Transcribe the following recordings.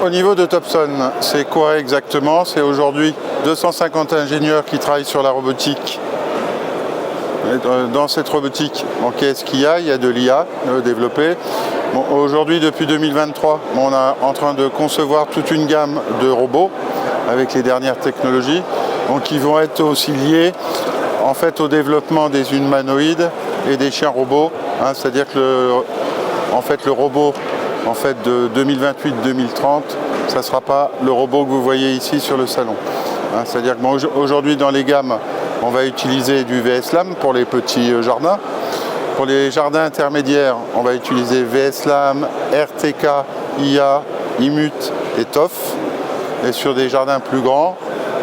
Au niveau de Topson, c'est quoi exactement? C'est aujourd'hui 250 ingénieurs qui travaillent sur la robotique. Dans cette robotique, qu'est-ce qu'il y a? Il y a de l'IA développée. Bon, aujourd'hui, depuis 2023, on est en train de concevoir toute une gamme de robots avec les dernières technologies, qui vont être aussi liés en fait, au développement des humanoïdes et des chiens robots. C'est-à-dire que le robot de 2028-2030, ça ne sera pas le robot que vous voyez ici sur le salon. C'est-à-dire qu'aujourd'hui, dans les gammes, on va utiliser du VSLAM pour les petits jardins. Pour les jardins intermédiaires, on va utiliser VSLAM, RTK, IA, IMUT et TOF. Et sur des jardins plus grands,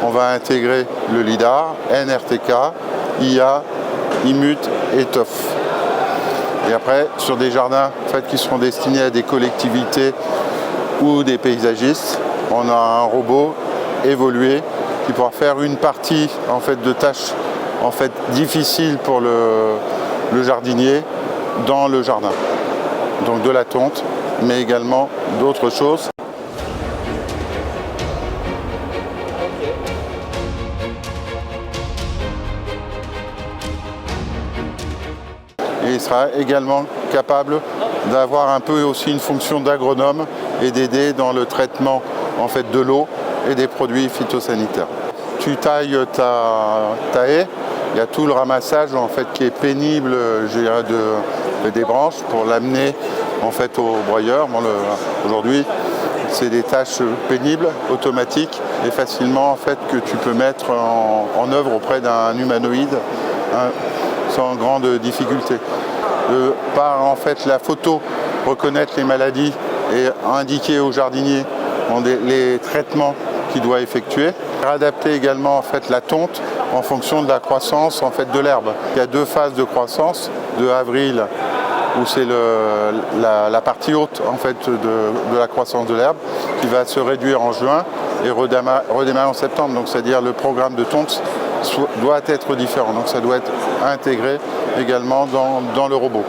on va intégrer le LIDAR, NRTK, IA, IMUT et TOF. Et après, sur des jardins qui seront destinés à des collectivités ou des paysagistes, on a un robot évolué qui pourra faire une partie de tâches difficiles pour le jardinier dans le jardin. Donc de la tonte, mais également d'autres choses. Et il sera également capable d'avoir un peu aussi une fonction d'agronome et d'aider dans le traitement de l'eau et des produits phytosanitaires. Tu tailles ta haie, il y a tout le ramassage qui est pénible des branches pour l'amener au broyeur. Aujourd'hui, c'est des tâches pénibles, automatiques et facilement que tu peux mettre en œuvre auprès d'un humanoïde sans grande difficulté. Par la photo, reconnaître les maladies et indiquer au jardinier les traitements qu'il doit effectuer. Adapter également la tonte en fonction de la croissance de l'herbe. Il y a deux phases de croissance, de avril où c'est la partie haute de la croissance de l'herbe qui va se réduire en juin et redémarrer en septembre. Donc c'est-à-dire le programme de tonte doit être différent. Donc ça doit être intégré également dans le robot.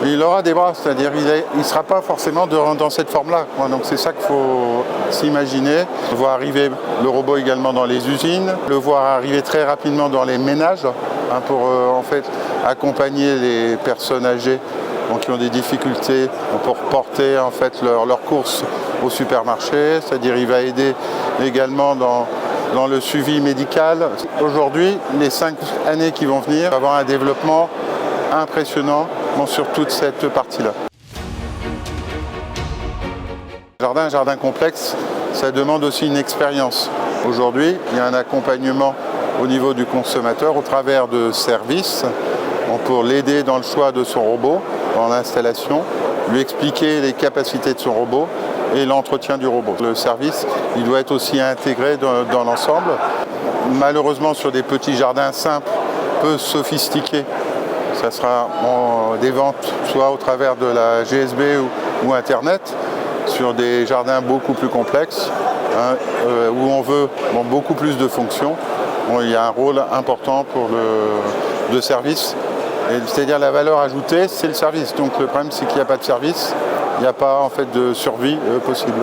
Il aura des bras, c'est-à-dire il ne sera pas forcément dans cette forme-là. Donc c'est ça qu'il faut s'imaginer. Voir arriver le robot également dans les usines, le voir arriver très rapidement dans les ménages pour accompagner les personnes âgées qui ont des difficultés pour porter leurs courses au supermarché. C'est-à-dire il va aider également dans le suivi médical. Aujourd'hui, les 5 années qui vont venir, on va avoir un développement impressionnant sur toute cette partie-là. Un jardin complexe, ça demande aussi une expérience. Aujourd'hui, il y a un accompagnement au niveau du consommateur au travers de services pour l'aider dans le choix de son robot, dans l'installation, lui expliquer les capacités de son robot et l'entretien du robot. Le service, il doit être aussi intégré dans l'ensemble. Malheureusement, sur des petits jardins simples, peu sophistiqués, ça sera des ventes soit au travers de la GSB ou Internet, sur des jardins beaucoup plus complexes, où on veut beaucoup plus de fonctions. Il y a un rôle important pour le service. C'est-à-dire la valeur ajoutée, c'est le service. Donc le problème, c'est qu'il n'y a pas de service, il n'y a pas de survie possible.